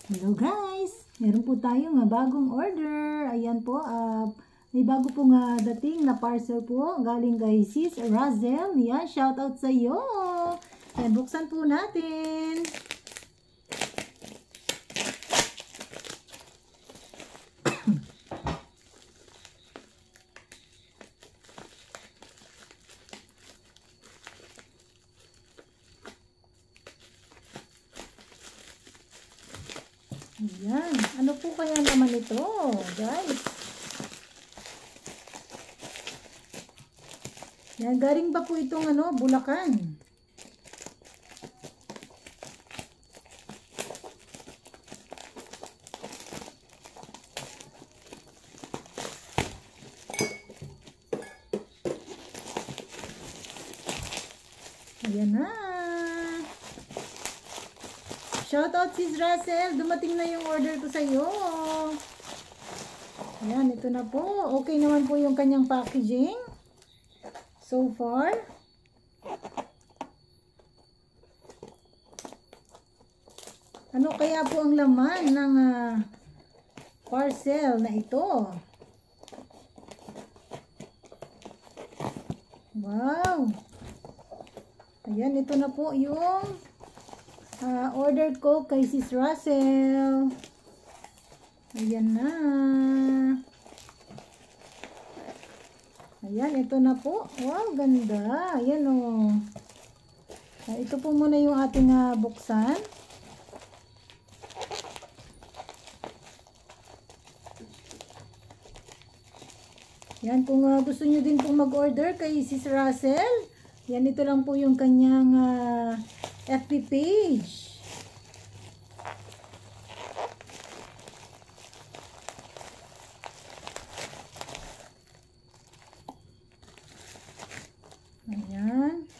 Hello guys! Meron po tayong bagong order. Ayan po, may bago pong dating na parcel po galing kay Sis Razel. Yan, shout out sa iyo. Yan, buksan po natin. Ayan. Ano po kaya naman ito, guys? Yan, galing ba po itong Bulacan? Ayan na. Shoutout Sis Russell, dumating na yung order ko sa iyo. Ayan, ito na po. Okay naman po yung kanyang packaging. So far. Ano kaya po ang laman ng parcel na ito? Wow! Ayan, ito na po yung order ko kay Sis Russell. Ayan na. Ayan, ito na po. Wow, ganda. Ayan o. Ito po muna yung ating buksan. Yan, kung gusto nyo din pong mag-order kay Sis Russell, yan, ito lang po yung kanyang FB page. Ayan.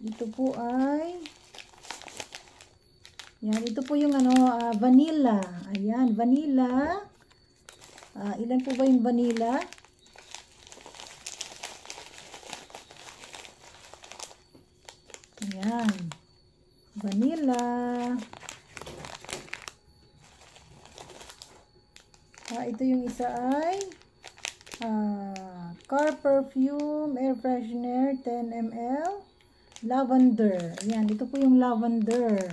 Ito po ay yan, ito po yung vanilla. Ayan, vanilla. Ilan po ba yung vanilla? Ayan. Vanilla. Ito yung isa ay car perfume, air freshener, 10 ml. Lavender. Ayan, ito po yung lavender.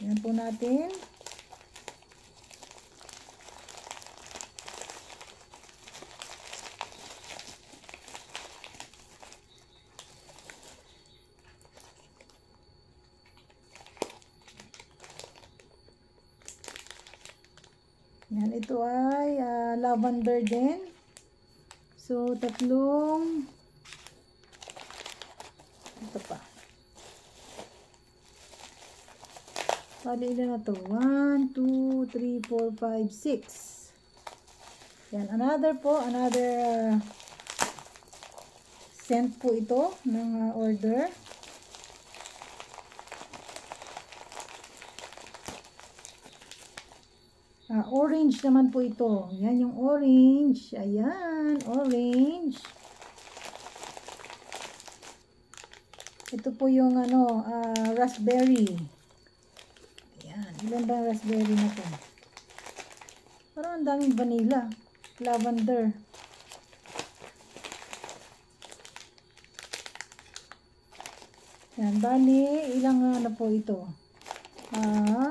Ayan po natin. Yan, ito ay lavender din. So, tatlong ito pa. Bali, ilan na to? 1, 2, 3, 4, 5, 6. Yan, another scent po ito ng order. Orange naman po ito. Yan yung orange. Ayan, orange. Ito po yung raspberry. Ayan, ilan ba raspberry na to? Parang ang daming vanilla. Lavender. Yan, bali, ilang po ito?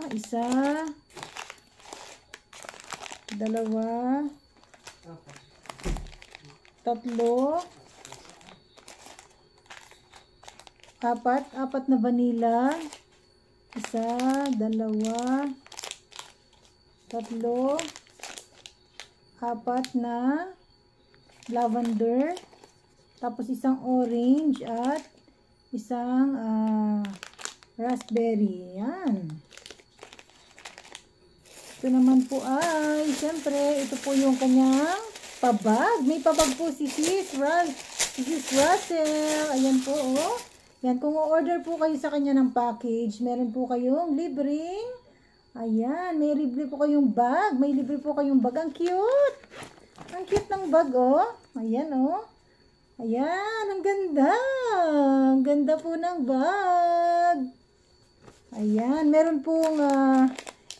Isa, dalawa, tatlo, apat na vanilla, isa, dalawa, tatlo, apat na lavender, tapos isang orange at isang raspberry. Yan. Ito naman po ay, siyempre, ito po yung kanyang pabag. May pabag po si Sis Russell. Ayan po, oh. Yan, kung order po kayo sa kanya ng package, meron po kayong libreng, ayan, may libre po kayong bag. May libre po kayong bag. Ang cute! Ang cute ng bag, oh. Ayan, oh. Ayan, ang ganda. Ang ganda po ng bag. Ayan, meron pong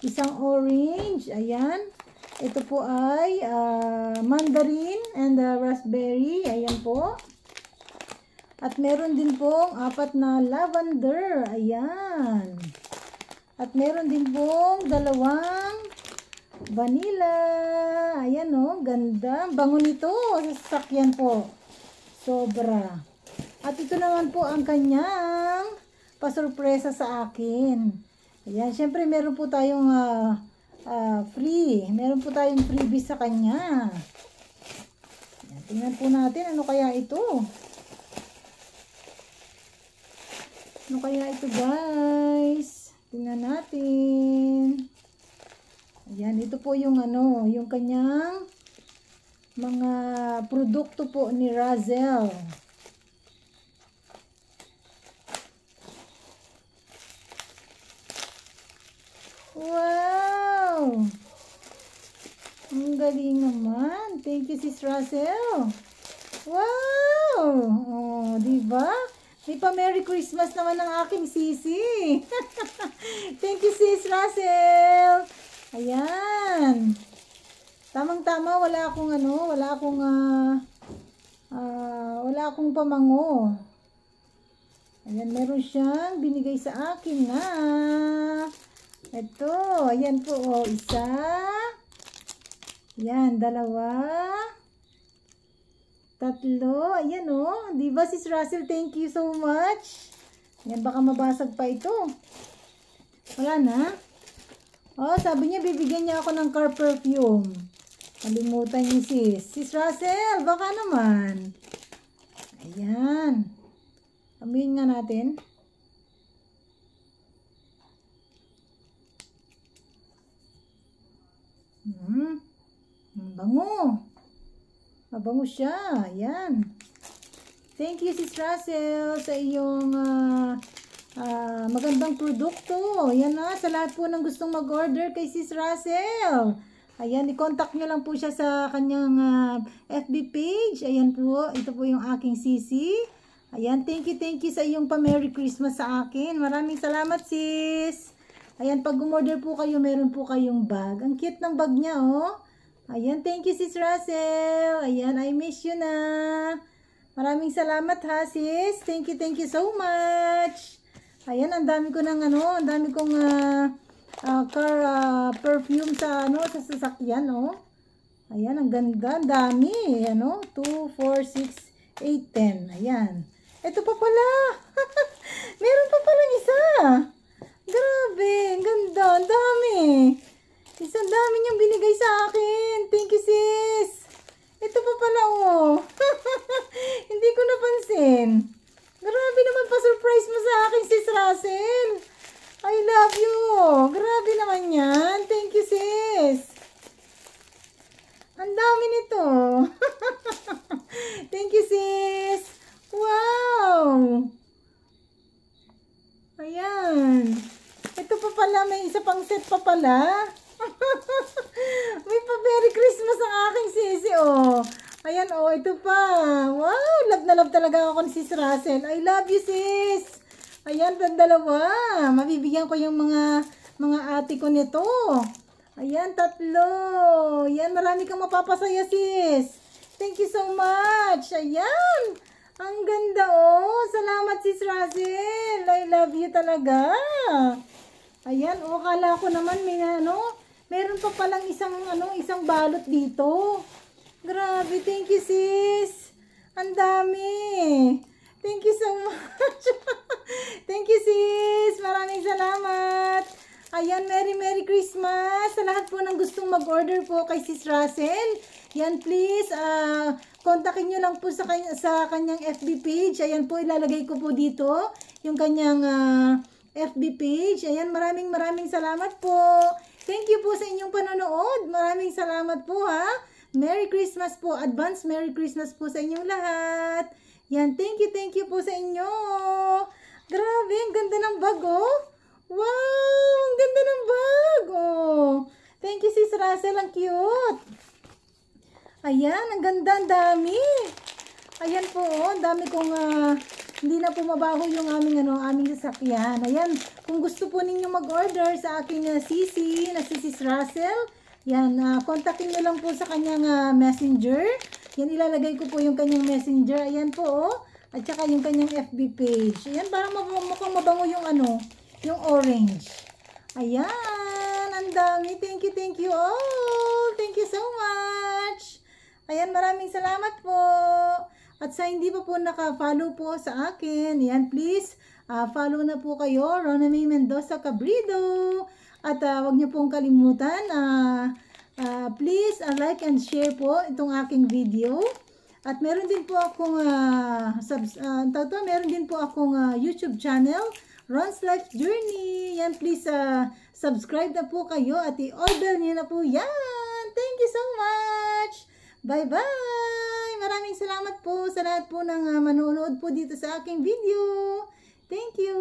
isang orange. Ayan. Ito po ay mandarin and raspberry. Ayan po. At meron din pong 4 na lavender. Ayan. At meron din pong 2 vanilla. Ayan o, ganda. Bango nito sa sasakyan po. Sobra. At ito naman po ang kanyang pasurpresa sa akin. Ayan, syempre meron po tayong free. Meron po tayong freebie sa kanya. Ayan, tingnan po natin ano kaya ito. Ano kaya ito, guys? Tingnan natin. Ayan, ito po yung yung kanyang mga produkto po ni Razel. Wow! Ang galing naman. Thank you, Sis Razel. Wow! Oh, diba? May pa Merry Christmas naman ang aking sisi. Thank you, Sis Russell. Ayan. Tamang-tama, wala akong pamango. Ayan, meron siyang binigay sa akin na. Ito, ayan po, oh, isa. Ayan, 2. 3, ayan o. Diba, Sis Russell, thank you so much. Ayan, baka mabasag pa ito. Wala na. Oh, sabi niya, bibigyan niya ako ng car perfume. Kalimutan niyo, Sis. Sis Russell, baka naman. Ayan. Amuyin nga natin. Bango. Mabango siya. Ayan. Thank you, Sis Russell, sa iyong magandang produkto. Ayan na. Sa lahat po ng gustong mag-order kay Sis Russell. Ayan, i-contact nyo lang po siya sa kanyang FB page. Ayan po. Ito po yung aking sisi. Ayan, thank you sa iyong pa-Merry Christmas sa akin. Maraming salamat, sis. Ayan, pag umorder po kayo, meron po kayong bag. Ang cute ng bag niya, oh. Ayan, thank you, Sis Russell. Ayan, I miss you na. Maraming salamat, ha, sis. Thank you so much. Ayan, ang dami ko ng ang dami kong car perfume sa sa sasakyan, oh. Ayan, ang ganda, ang dami. Ano, 2, 4, 6, 8, 10. Ayan. Ito pa pala. Meron pa palang isa. Grabe, ang ganda, ang dami. Isang dami niyang binigay sa akin. Thank you, sis. Ito pa pala, oh. Hindi ko napansin. Grabe naman pa surprise mo sa akin, Sis Russell. I love you. Grabe naman yan. Thank you, sis. Ang dami nito. Thank you, sis. Wow. Ayan. Ito pa pala, may isa pang set pa pala. May pa Merry Christmas ang aking sisi, oh. Ayan, oh, ito pa. Wow, love na love talaga ako ni Sis Russell. I love you, sis. Ayan, dalawa. Mabibigyan ko yung mga ate ko nito. Ayan, 3. Ayan, marami kang mapapasaya, sis. Thank you so much. Ayan. Ang ganda, oh. Salamat, Sis Russell. I love you talaga. Ayan, oh, kala ko naman may meron pa palang isang balot dito. Grabe, thank you, sis. Ang dami. Thank you so much. Thank you, sis. Maraming salamat. Ayan, Merry Christmas sa lahat po ng gustong mag-order po kay Sis Russell. Yan, please, kontakin nyo lang po sa kanyang FB page. Ayan po, ilalagay ko po dito yung kanyang FB page. Ayan, maraming salamat po. Thank you po sa inyong panonood. Maraming salamat po, ha. Merry Christmas po. Advance Merry Christmas po sa inyong lahat. Yan, thank you po sa inyo. Grabe, ang ganda ng bag, oh. Wow, ang ganda ng bag, oh. Thank you, Sis Russell. Ang cute. Ayan, ang ganda, ang dami. Ayan po, ang dami kong hindi na po mabaho yung aming sasakyan. Ayan, kung gusto po ninyo mag-order sa aking sisi, na si Sis Russell, yan, kontakin nyo lang po sa kanyang messenger. Yan, ilalagay ko po yung kanyang messenger. Ayan po, at saka yung kanyang FB page. Ayan, parang mukhang mabango yung yung orange. Ayan, ang dami. Thank you all. Thank you so much. Ayan, maraming salamat po. At sa hindi pa po naka-follow po sa akin, ayan, please, follow na po kayo, Rona May Mendoza Cabrido. At wag niyo pong kalimutan, please, like and share po itong aking video. At meron din po akong, meron din po akong YouTube channel, Ron's Life Journey. Yan, please, subscribe na po kayo at i-order niyo na po yan. Thank you so much. Bye-bye. Maraming salamat po sa lahat po ng manonood po dito sa aking video. Thank you.